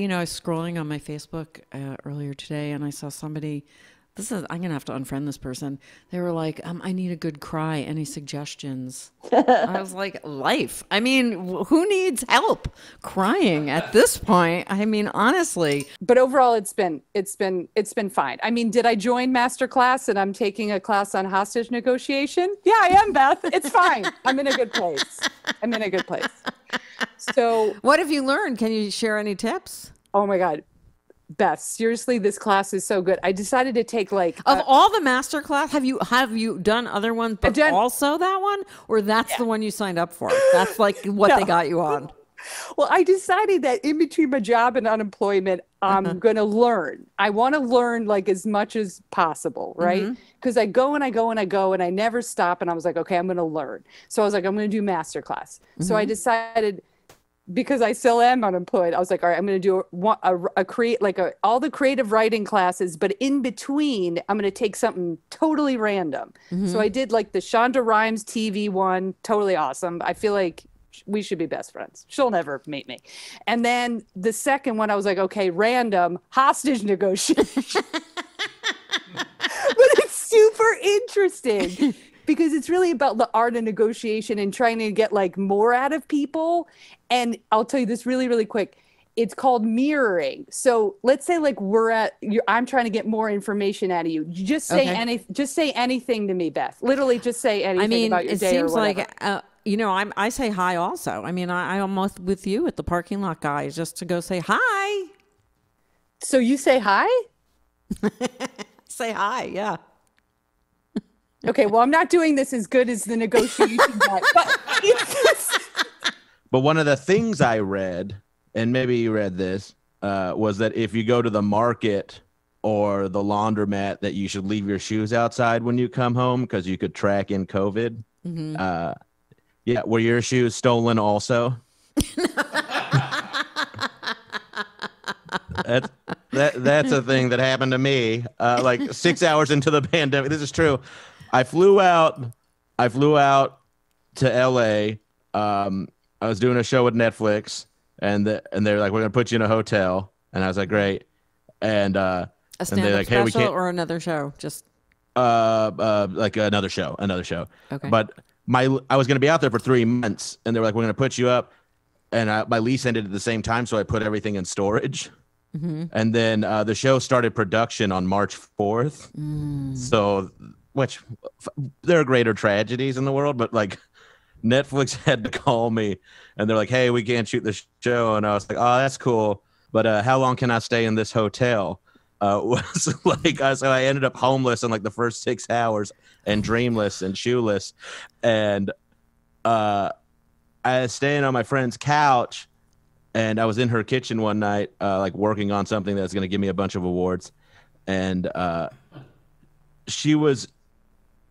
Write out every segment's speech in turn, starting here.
I was scrolling on my Facebook earlier today, and I saw somebody. I'm gonna have to unfriend this person. They were like, "I need a good cry. Any suggestions?" I was like, "Life. I mean, who needs help crying at this point? I mean, honestly." But overall, it's been fine. I mean, did I join master class and I'm taking a class on hostage negotiation? Yeah, I am, Beth. It's fine. I'm in a good place. I'm in a good place. So, What have you learned? Can you share any tips? oh my God, Beth, seriously, this class is so good. I decided to take like Of all the master class, have you done other ones, but done- also that one, or that's the one you signed up for? That's like what No. they got you on. Well, I decided that in between my job and unemployment, I'm going to learn. I want to learn like as much as possible, right? Because I go and I go and I go and I never stop. And I was like, okay, I'm going to learn. So I was like, I'm going to do master class. So I decided, because I still am unemployed, I was like, all right, I'm going to do all the creative writing classes, but in between, I'm going to take something totally random. So I did like the Shonda Rhimes TV one, totally awesome. I feel like we should be best friends. She'll never meet me. And then the second one, I was like, okay, random hostage negotiation. But it's super interesting because it's really about the art of negotiation and trying to get like more out of people. And I'll tell you this really, really quick. It's called mirroring. So let's say like I'm trying to get more information out of you. Just say just say anything to me, Beth. Literally just say anything about your day or whatever. It seems like, I say hi also. I mean, I'm almost with you at the parking lot, guys, just to go say hi. So you say hi? Say hi, yeah. Okay, well, I'm not doing this as good as the negotiation guy, But one of the things I read, and maybe you read this, was that if you go to the market or the laundromat, that you should leave your shoes outside when you come home because you could track in COVID. Yeah, were your shoes stolen also? That's a thing that happened to me. Like 6 hours into the pandemic. This is true. I flew out to LA. I was doing a show with Netflix, and they're like, "We're gonna put you in a hotel," and I was like, "Great." And A stand-up like, "Hey, we special can't." or another show? Just Like another show. Okay. But I was gonna be out there for 3 months, and they were like, "We're gonna put you up," and my lease ended at the same time, so I put everything in storage. And then the show started production on March 4th. So, there are greater tragedies in the world, but like Netflix had to call me and they're like, "Hey, we can't shoot the show." And I was like, "Oh, that's cool. But how long can I stay in this hotel?" So I ended up homeless in like the first 6 hours and dreamless and shoeless. And I was staying on my friend's couch. And I was in her kitchen one night, like working on something that's going to give me a bunch of awards. And it was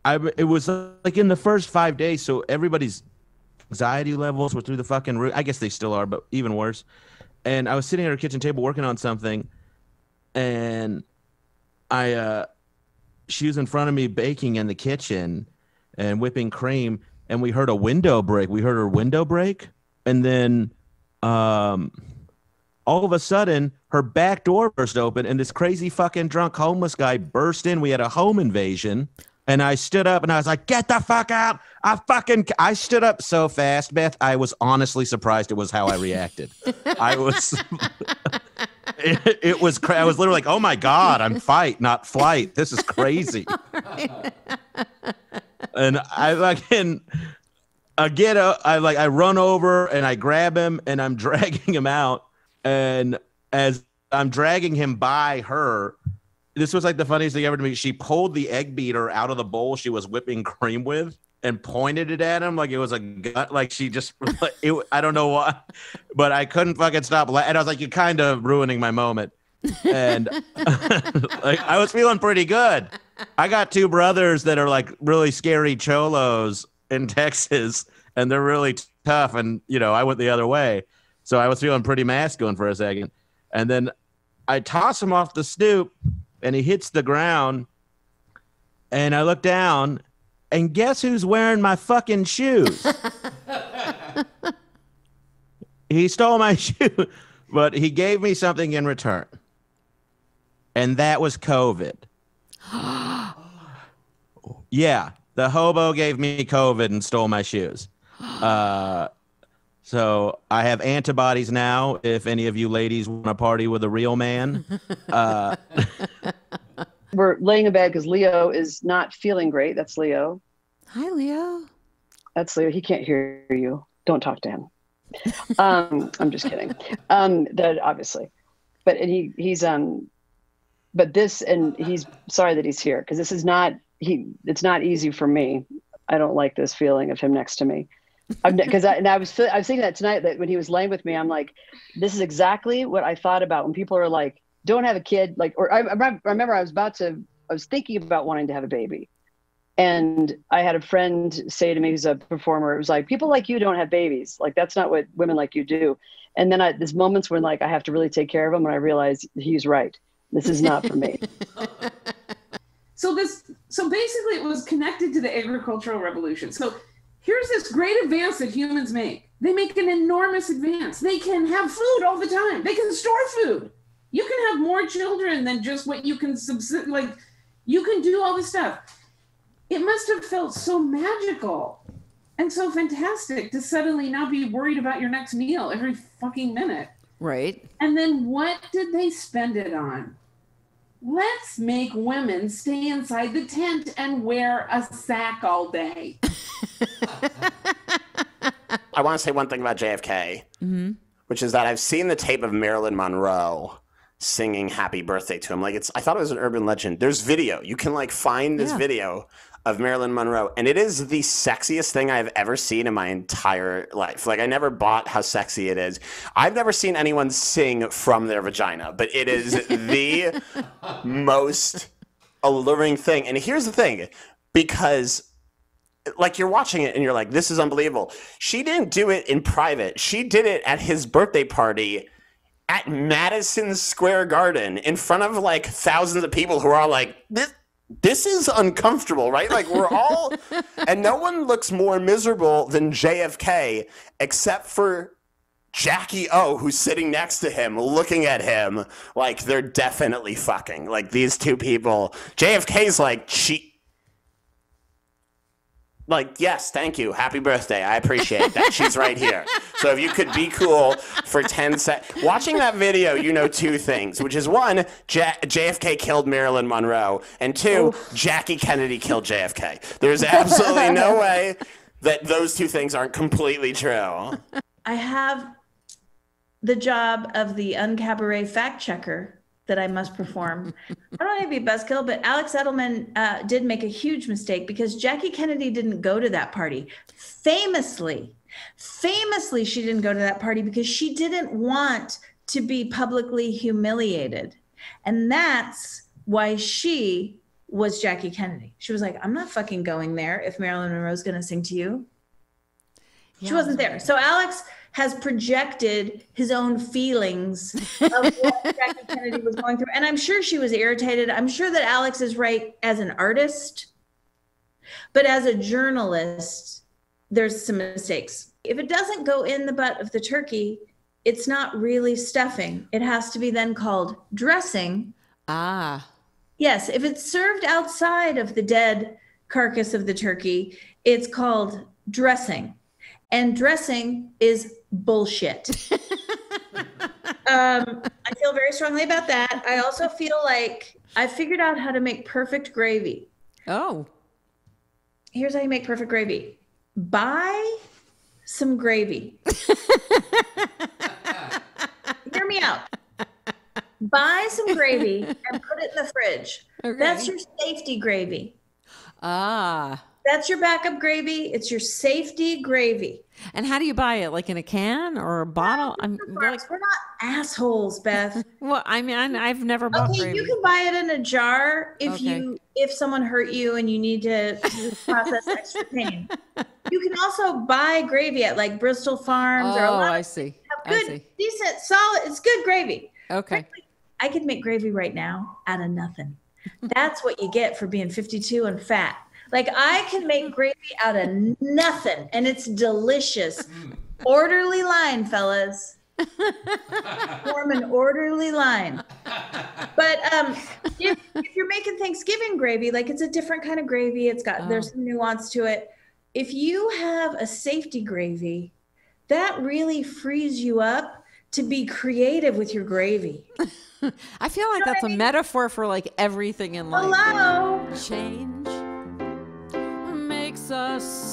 like in the first 5 days. So everybody's anxiety levels were through the fucking roof. I guess they still are, but even worse. And I was sitting at her kitchen table working on something. And she was in front of me baking in the kitchen and whipping cream. And we heard a window break. We heard her window break. And then all of a sudden, her back door burst open, and this crazy fucking drunk homeless guy burst in. We had a home invasion, and I stood up, and I was like, "Get the fuck out!" I stood up so fast, Beth. I was honestly surprised it was how I reacted. I was, it was. I was literally like, "Oh my God, I'm fight, not flight. This is crazy." And I fucking. I run over and I grab him and I'm dragging him out. And as I'm dragging him by her, this was like the funniest thing ever to me. She pulled the egg beater out of the bowl she was whipping cream with and pointed it at him like it was a gun. Like she just, I don't know why, but I couldn't fucking stop. And I was like, "You're kind of ruining my moment." And like I was feeling pretty good. I got two brothers that are like really scary cholos in Texas, and they're really tough, and I went the other way, so I was feeling pretty masculine for a second, and then I toss him off the stoop and he hits the ground, and I look down, and guess who's wearing my fucking shoes? He stole my shoe. But he gave me something in return. And that was COVID. Yeah, the hobo gave me COVID and stole my shoes. So I have antibodies now. If any of you ladies want to party with a real man. We're laying in bed because Leo is not feeling great. That's Leo. Hi, Leo. That's Leo. He can't hear you. Don't talk to him. I'm just kidding. That obviously, but he's sorry that he's here because this is not it's not easy for me. I don't like this feeling of him next to me. I was thinking that tonight, that when he was laying with me, I'm like, this is exactly what I thought about when people are like, don't have a kid. Like, or I remember I was thinking about wanting to have a baby. And I had a friend say to me, who's a performer, it was like, people like you don't have babies. Like, that's not what women like you do. And then there's moments when like, I have to really take care of him. And I realize he's right. This is not for me. So basically it was connected to the agricultural revolution. So here's this great advance that humans make. They make an enormous advance. They can have food all the time. They can store food. You can have more children than just what you can you can do all this stuff. It must have felt so magical and so fantastic to suddenly not be worried about your next meal every fucking minute. Right. And then what did they spend it on? Let's make women stay inside the tent and wear a sack all day. I want to say one thing about JFK, which is that I've seen the tape of Marilyn Monroe singing happy birthday to him. Like, I thought it was an urban legend. There's video. You can like find this video of Marilyn Monroe, and it is the sexiest thing I've ever seen in my entire life. Like, I never bought how sexy it is. I've never seen anyone sing from their vagina, but it is the most alluring thing. And here's the thing, because like, you're watching it and you're like, this is unbelievable. She didn't do it in private. She did it at his birthday party at Madison Square Garden in front of like thousands of people who are all like, this is uncomfortable, right? Like, we're all, and no one looks more miserable than JFK except for Jackie O, who's sitting next to him, looking at him like they're definitely fucking. Like, these two people, JFK's like, like, yes, thank you. Happy birthday. I appreciate that. She's right here. So if you could be cool for 10 seconds. Watching that video, you know two things, which is one, JFK killed Marilyn Monroe, and two, Jackie Kennedy killed JFK. There's absolutely no way that those two things aren't completely true. I have the job of the uncabaret fact checker that I must perform. I don't want to be buzzkill, but Alex Edelman did make a huge mistake because Jackie Kennedy didn't go to that party. Famously, she didn't go to that party because she didn't want to be publicly humiliated. And that's why she was Jackie Kennedy. She was like, I'm not fucking going there if Marilyn Monroe's going to sing to you. Yeah. She wasn't there. So Alex has projected his own feelings of what Jackie Kennedy was going through. And I'm sure she was irritated. I'm sure that Alex is right as an artist, but as a journalist, there's some mistakes. If it doesn't go in the butt of the turkey, it's not really stuffing. It has to be then called dressing. Ah. Yes, if it's served outside of the dead carcass of the turkey, it's called dressing. And dressing is bullshit. I feel very strongly about that. I also feel like I figured out how to make perfect gravy. Oh. Here's how you make perfect gravy. Buy some gravy. Hear me out. Buy some gravy and put it in the fridge. Okay. That's your safety gravy. Ah. That's your backup gravy. It's your safety gravy. And how do you buy it? Like in a can or a bottle? We're not assholes, Beth. Well, I mean, I've never bought gravy. You can buy it in a jar if someone hurt you and you need to process extra pain. You can also buy gravy at like Bristol Farms or a lot. I see. Good, decent, solid. It's good gravy. Okay. Frankly, I could make gravy right now out of nothing. That's what you get for being 52 and fat. Like, I can make gravy out of nothing, and it's delicious. Orderly line, fellas. Form an orderly line. But if you're making Thanksgiving gravy, like it's a different kind of gravy. It's got there's some nuance to it. If you have a safety gravy, that really frees you up to be creative with your gravy. I feel like that's a metaphor for like everything in life. Hello. Change makes us